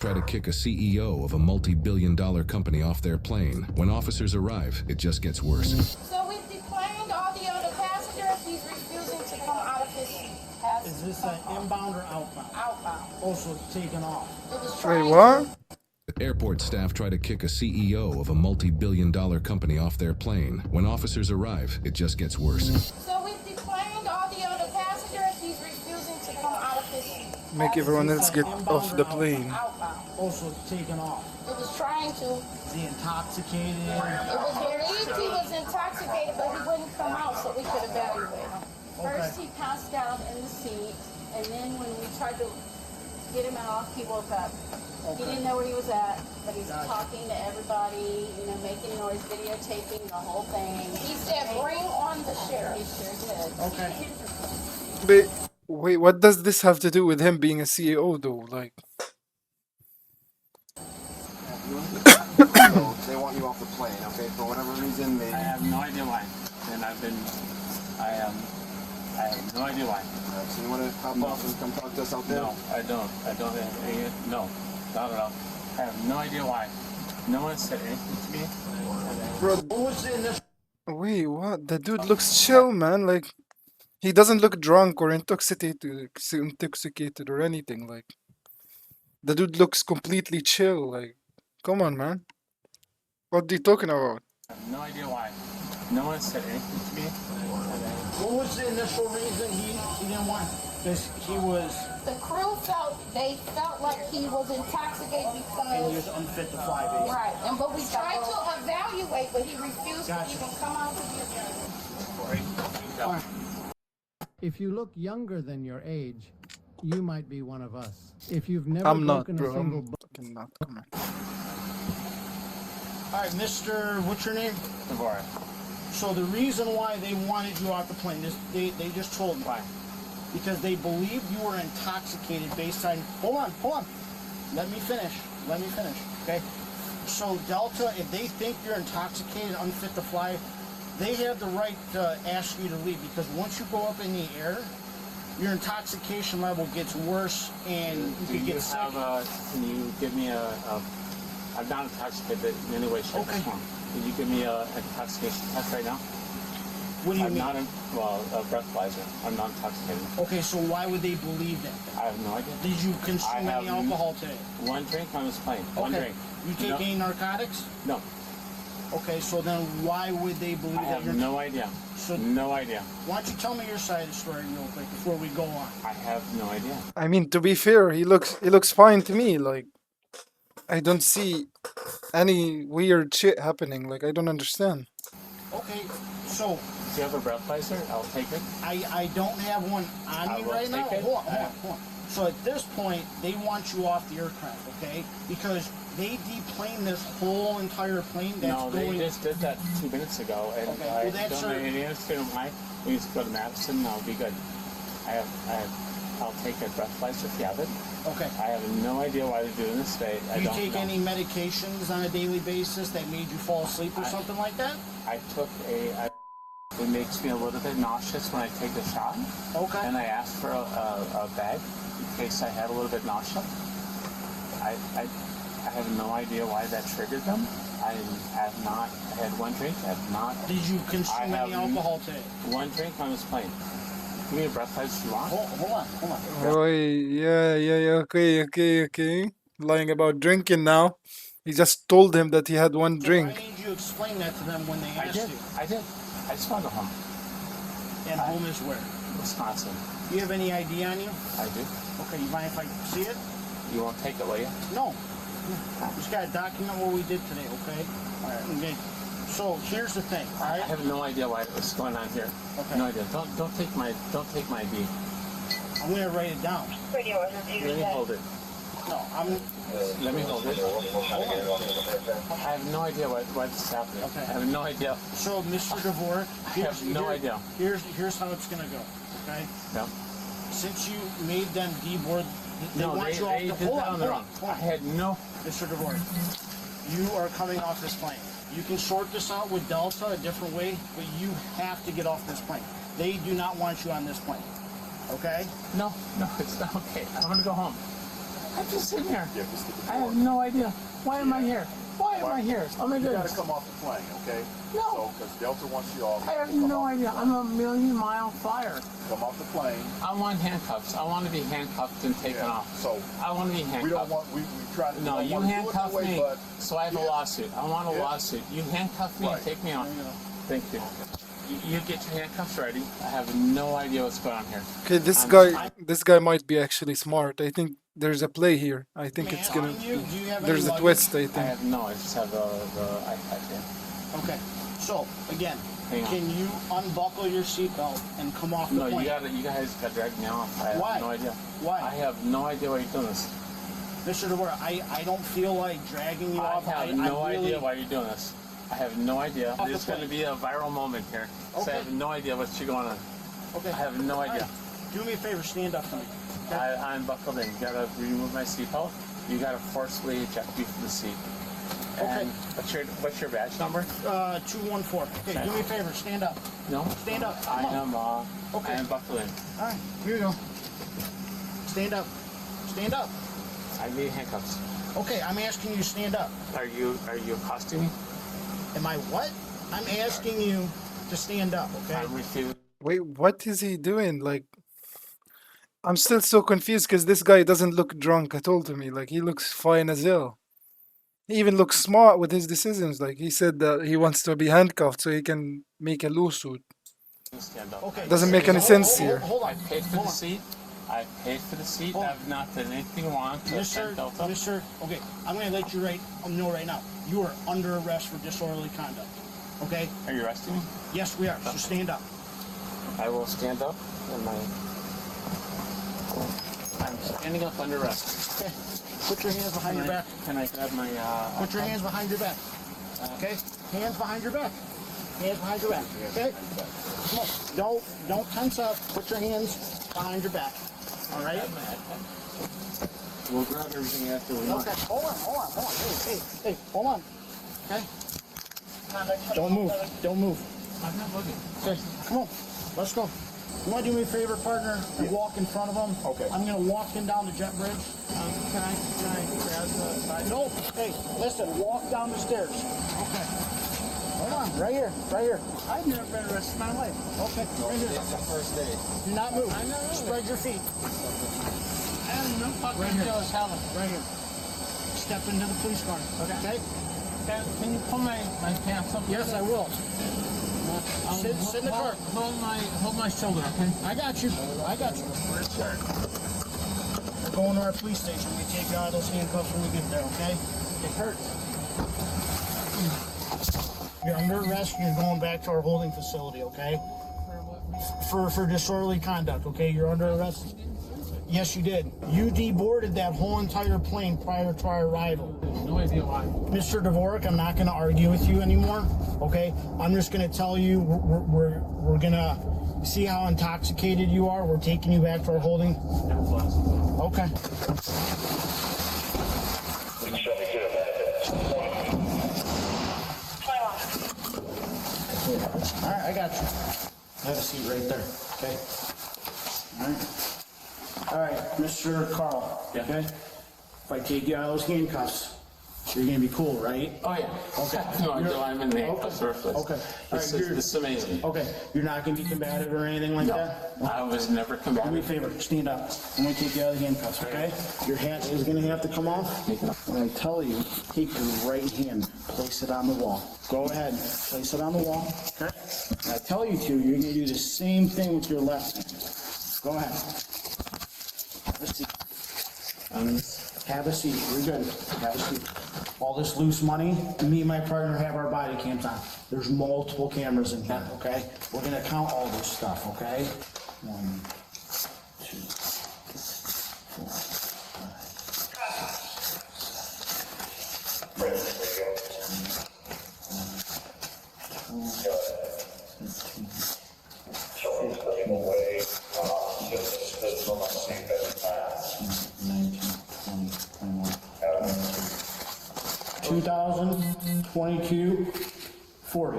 Try to kick a CEO of a multi-billion-dollar company off their plane. When officers arrive, it just gets worse. So we've declined all the other passengers. He's refusing to come out of his seat. Is this an inbound or outbound? Outbound. Also taken off. It was Wait, trying what? Airport staff try to kick a CEO of a multi-billion-dollar company off their plane. When officers arrive, it just gets worse. So we've declined all the other passengers. He's refusing to come out of his seat. Make everyone else get off the plane. Outbound. Also taken off. It was trying to. Is he intoxicated? It was believed he was intoxicated, but he wouldn't come out, so we could evaluate him. First he passed out in the seat, and then when we tried to get him off, he woke up. He didn't know where he was at, but he's talking to everybody, making noise, videotaping the whole thing. He said, "Bring on the sheriff." He sure did. Okay. But wait, what does this have to do with him being a CEO though? Like, So they want you off the plane, okay? For whatever reason, they. I have no idea why, and I have no idea why. So you want to hop off and come talk to us out there? No, I don't. No, not at all. I have no idea why. No one said anything to me. bro, Who was in this? wait, what? The dude looks chill, man. Like, he doesn't look drunk or intoxicated or anything. Like, the dude looks completely chill. Like, come on, man. What are you talking about? I have no idea why. No one said anything to me. What was the initial reason he didn't want? Because he was, The crew felt like he was intoxicated and he because. was unfit to fly, basically. Right, but we tried to evaluate, but he refused to Gotcha. even come out of the vehicle. If you look younger than your age, you might be one of us. If you've never I'm not, broken bro. a single I'm fucking not. Come on. All right, Mr. What's your name? Devorah. So the reason why they wanted you off the plane, they just told me. Why? Because they believed you were intoxicated based on. Hold on. Let me finish. Okay. So Delta, if they think you're intoxicated, unfit to fly, they have the right to ask you to leave, because once you go up in the air, your intoxication level gets worse and you could get sick. Can you give me I'm not intoxicated in any way, shape, or Okay. form. Can you give me an intoxication test right now? What do you I'm mean? not a breathalyzer. I'm not intoxicated. Okay, so why would they believe that? I have no idea. Did you consume I have any alcohol today? One drink on this plane. One Okay. drink. You take No. any narcotics? No. Okay, so then why would they believe I that have you're... no idea. So- No idea. Why don't you tell me your side of the story real quick before we go on? I have no idea. I mean, to be fair, he looks fine to me. Like, I don't see any weird shit happening. Like, I don't understand. Okay, so Do you have a breathalyzer? I'll take it. I don't have one on I me will right now. take it. Hold on. So at this point, they want you off the aircraft, okay? Because they deplaned this whole entire plane that's No, going... they just did that 2 minutes ago, and Okay, well, I that's don't know our- any answer why. We just go to Madison, and I'll be good. I'll take a breathalyzer if you have it. Okay. I have no idea why they're doing this today. Do I you don't take know. any medications on a daily basis that made you fall asleep or something like that? I took it makes me a little bit nauseous when I take the shot. Okay. And I asked for a bag in case I had a little bit nausea. I have no idea why that triggered them. I have not had one drink. I have not. Did you consume any have alcohol today? one drink on this plane. Give me a breathalyzer if you want. Hold on. Oh, yeah, okay. Lying about drinking now. He just told him that he had one So drink. why did you explain that to them when they I asked did. you? I did. I just want to go home. And home is where? Wisconsin. Do you have any ID on you? I do. Okay, you mind if I see it? You won't take it, will you? No. Just gotta document what we did today, okay? Alright, okay. So here's the thing, I alright? have no idea what's going on here. Okay. No idea. Don't take my ID. I'm gonna write it down. Let me hold it. No, Let me hold it. I have no idea what's happening. Okay. I have no idea. so Mr. DeVore, have no idea. Here's how it's gonna go, okay? No. Since you made them deboard, they No, want you off they the... did Hold that on, on their hold own. on. I had no. Mr. DeVore, you are coming off this plane. You can sort this out with Delta a different way, but you have to get off this plane. They do not want you on this plane. Okay? No, it's not okay. I want to go home. I'm just sitting here. Yeah, just stick I have no idea. Why am I here? Why am I here? Oh my You gotta goodness. come off the plane, okay? No. So, because Delta wants you off. I have Come no off the idea. plane. I'm a million-mile flyer. Come off the plane. I want handcuffs. I want to be handcuffed and taken Yeah. off. So, I want to be handcuffed. we don't want, we tried to. No, we you don't wanna do it handcuff that way, me, but so I have a Yeah. lawsuit. I want a Yeah. lawsuit. You handcuff me and Right. take me off. Yeah. Thank you. You get your handcuffs ready. I have no idea what's going on here. Okay, I'm- this guy might be actually smart. I think there's a play here. I think May it's I gonna. find you? Do you have There's any a luggage? twist. I I think. have no. I just have the iPad here. Okay. So again, Hang on. can you unbuckle your seatbelt and come off the No, plane? you guys got dragged me off. I have Why? no idea. Why? I have no idea why you're doing this. Mr. DeWara, I don't feel like dragging you I off. have no idea why you're doing this. I have no idea. Off the There's going to plane. be a viral moment here. So Okay. I have no idea what's going on. Okay. I have no All idea. right. Do me a favor, stand up to me. Okay? I'm buckled in. You got to remove my seatbelt. You got to forcibly eject me from the seat. Okay. And what's your badge number? 214. Okay, do me a favor, stand up. No. Stand up. I Come on. am. Okay. I am buckled in. All right, here you go. Stand up. Stand up. I need handcuffs. Okay, I'm asking you to stand up. Are you accosting me? Am I what? I'm asking you to stand up, okay? I'm refusing. Wait, what is he doing? Like, I'm still so confused because this guy doesn't look drunk at all to me. Like, he looks fine as hell. He even looks smart with his decisions. Like, he said that he wants to be handcuffed so he can make a lawsuit. Stand up. Okay. Doesn't make any sense here. Hold I on. paid for Hold the on. seat. I paid for the seat. Hold on. I've not done anything wrong to Mr. offend Delta. Mr. Okay, I'm going to let you know right now. You are under arrest for disorderly conduct. Okay? Are you arresting me? Yes, we are. So stand up. I will stand up. I'm standing up under arrest. Okay. Put your hands behind your back. Can I grab my? Put your hands behind your back. Okay? Hands behind your back. Hands behind your back. Okay? Come on. Don't tense up. Put your hands behind your back. All right? We'll grab everything after we. Okay. Hold on. Hey, hold on. Okay? Don't move. Don't move. I'm not looking. Okay, come on. Let's go. You want to do me a favor, partner? You walk in front of them. Okay. I'm going to walk him down the jet bridge. Can I grab the side? No. Hey, listen. Walk down the stairs. Okay. Hold on. Right here. Right here. I've never been arrested in my life. Okay. Right here. It's the first day. Do not move. I'm not moving. Spread your feet. I have no fucking Right idea here. what's happening. Right here. Step into the police car. Okay? Can you pull my pants up? Yes, I will. Sit in the car. Hold my shoulder, okay? I got you. I got you. We're going to our police station. We take you out of those handcuffs when we get there, okay? It hurts. You're under arrest. You're going back to our holding facility, okay? For disorderly conduct, okay? You're under arrest. Yes, you did. You deboarded that whole entire plane prior to our arrival. No idea why. Mr. Dvorak, I'm not going to argue with you anymore, okay? I'm just going to tell you we're going to see how intoxicated you are. We're taking you back to our holding. Okay. All right, I got you. Have a seat right there, okay? All right, Mr. Carl, Yeah. okay? If I take you out of those handcuffs, you're going to be cool, right? Oh yeah. Okay. No idea why I'm in the Okay. first place. Okay. This All right, is amazing. Okay, you're not going to be combative or anything like that? I was never Do me a combative. favor, stand up. I'm going to take you out of the handcuffs, okay? Your hat is going to have to come off. When I tell you, take your right hand, place it on the wall. Go ahead, place it on the wall, okay? When I tell you to, you're going to do the same thing with your left hand. Go ahead. Have a seat. Have a seat. We're good. Have a seat. All this loose money, me and my partner have our body cams on. There's multiple cameras in here, okay? We're gonna count all this stuff, okay? 1, 2, 4, 22, 40.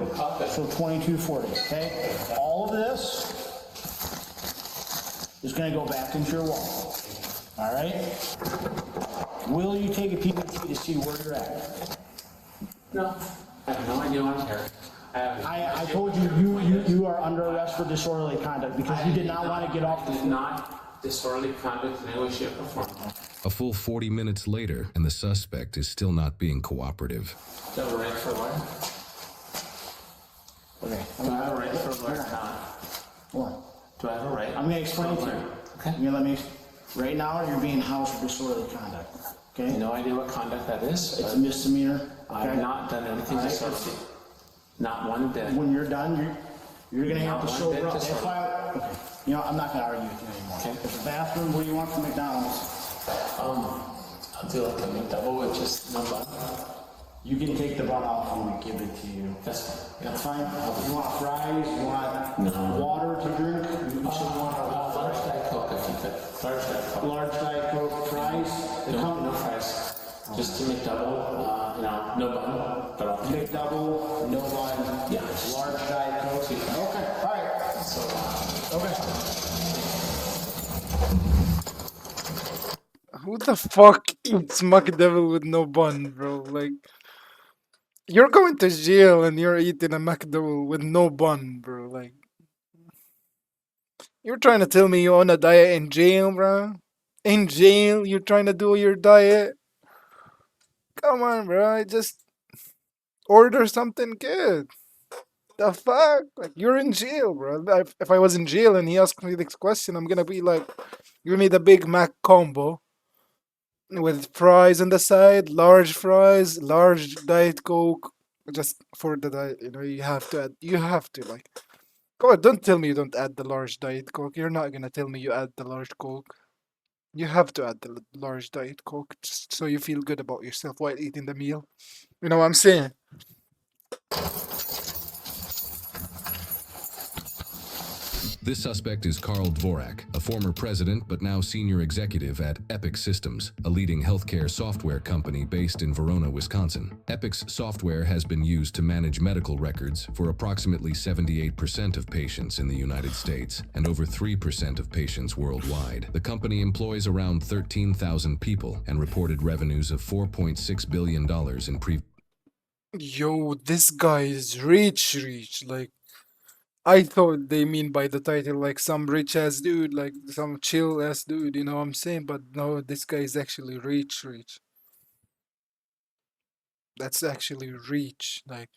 So 2240, okay? All of this is gonna go back into your wallet. All right? Will you take a PBT to see where you're at? No, I have no idea why I'm here. I told you, you are under arrest for disorderly conduct because you did not want to get off the Did not disorderly conduct in any way, shape, or form. A full 40 minutes later, and the suspect is still not being cooperative. Do I have a right for a lawyer? Okay. Do I have a right for a lawyer or not? What? Do I have a right? I'm going to explain to you. Okay. You're gonna let me. Right now, you're being housed for disorderly conduct. Okay. No idea what conduct that is. It's a misdemeanor. I've okay? not done anything All right, disorderly. Not one bit. When you're done, you're gonna have to Not one sober bit up. That's disorderly. why. Okay. You know, I'm not gonna argue with you anymore. Okay. There's a bathroom. What do you want from McDonald's? I'll do like a McDouble with just no bun. You can take the bun off and we give it to you. That's fine. That's fine. You want fries? You want water to drink? You should want Large Diet Coke if you could. Large Diet Coke. large Diet Coke, fries. They come No fries. Just a McDouble, no bun, but I'll take McDouble, no bun. Yeah. Large Diet Coke. Okay. All right. So, Okay. Who the fuck eats McDevil with no bun, bro? Like, you're going to jail and you're eating a McDevil with no bun, bro. Like, you're trying to tell me you're on a diet in jail, bro? In jail, you're trying to do your diet? Come on, bro. Just order something good. The fuck? Like, you're in jail, bro. If I was in jail and he asked me this question, I'm gonna be like, give me the Big Mac combo with fries on the side, large fries, large Diet Coke, just for the diet. You know, you have to add. You have to like. Come on, don't tell me you don't add the large Diet Coke. You're not gonna tell me you add the large Coke. You have to add the large Diet Coke just so you feel good about yourself while eating the meal. You know what I'm saying? This suspect is Karl Dvorak, a former president but now senior executive at Epic Systems, a leading healthcare software company based in Verona, Wisconsin. Epic's software has been used to manage medical records for approximately 78% of patients in the United States and over 3% of patients worldwide. The company employs around 13,000 people and reported revenues of $4.6 billion in Yo, this guy is rich. Like, I thought they mean by the title like some rich ass dude, like some chill ass dude, you know what I'm saying? But no, this guy is actually rich. That's actually rich. Like,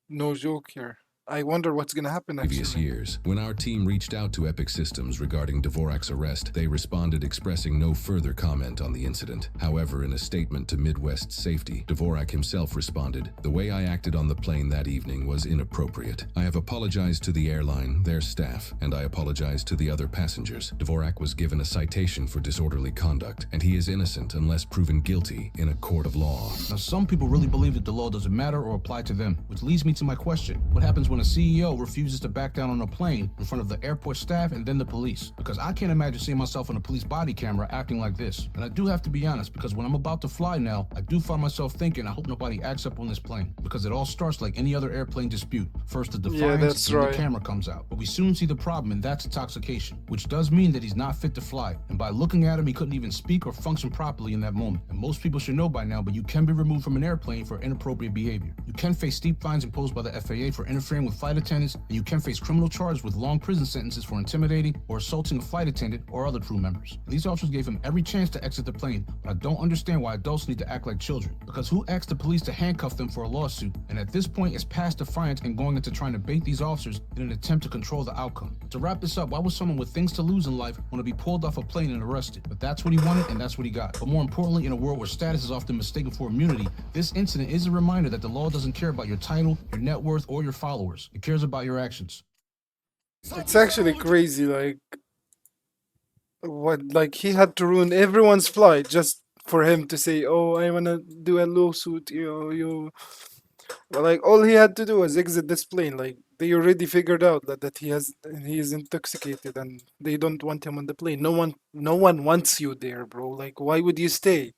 no joke here. I wonder what's gonna happen previous actually. years. When our team reached out to Epic Systems regarding Dvorak's arrest, they responded expressing no further comment on the incident. However, in a statement to Midwest Safety, Dvorak himself responded, "The way I acted on the plane that evening was inappropriate. I have apologized to the airline, their staff, and I apologize to the other passengers." Dvorak was given a citation for disorderly conduct, and he is innocent unless proven guilty in a court of law. Now, some people really believe that the law doesn't matter or apply to them, which leads me to my question. What happens when a CEO refuses to back down on a plane in front of the airport staff and then the police? Because I can't imagine seeing myself on a police body camera acting like this. And I do have to be honest, because when I'm about to fly now, I do find myself thinking, I hope nobody acts up on this plane. Because it all starts like any other airplane dispute. First the defiance, that's then right. the camera comes out. But we soon see the problem, and that's intoxication, which does mean that he's not fit to fly. And by looking at him, he couldn't even speak or function properly in that moment. And most people should know by now, but you can be removed from an airplane for inappropriate behavior. You can face steep fines imposed by the FAA for interfering with flight attendants, and you can face criminal charges with long prison sentences for intimidating or assaulting a flight attendant or other crew members. And these officers gave him every chance to exit the plane, but I don't understand why adults need to act like children. Because who asked the police to handcuff them for a lawsuit? And at this point, it's past defiance and going into trying to bait these officers in an attempt to control the outcome. To wrap this up, why would someone with things to lose in life want to be pulled off a plane and arrested? But that's what he wanted, and that's what he got. But more importantly, in a world where status is often mistaken for immunity, this incident is a reminder that the law doesn't care about your title, your net worth, or your followers. It cares about your actions. It's actually crazy, like what like he had to ruin everyone's flight just for him to say, "Oh, I wanna do a lawsuit," But like all he had to do was exit this plane. Like they already figured out that he is intoxicated and they don't want him on the plane. No one wants you there, bro. Like why would you stay?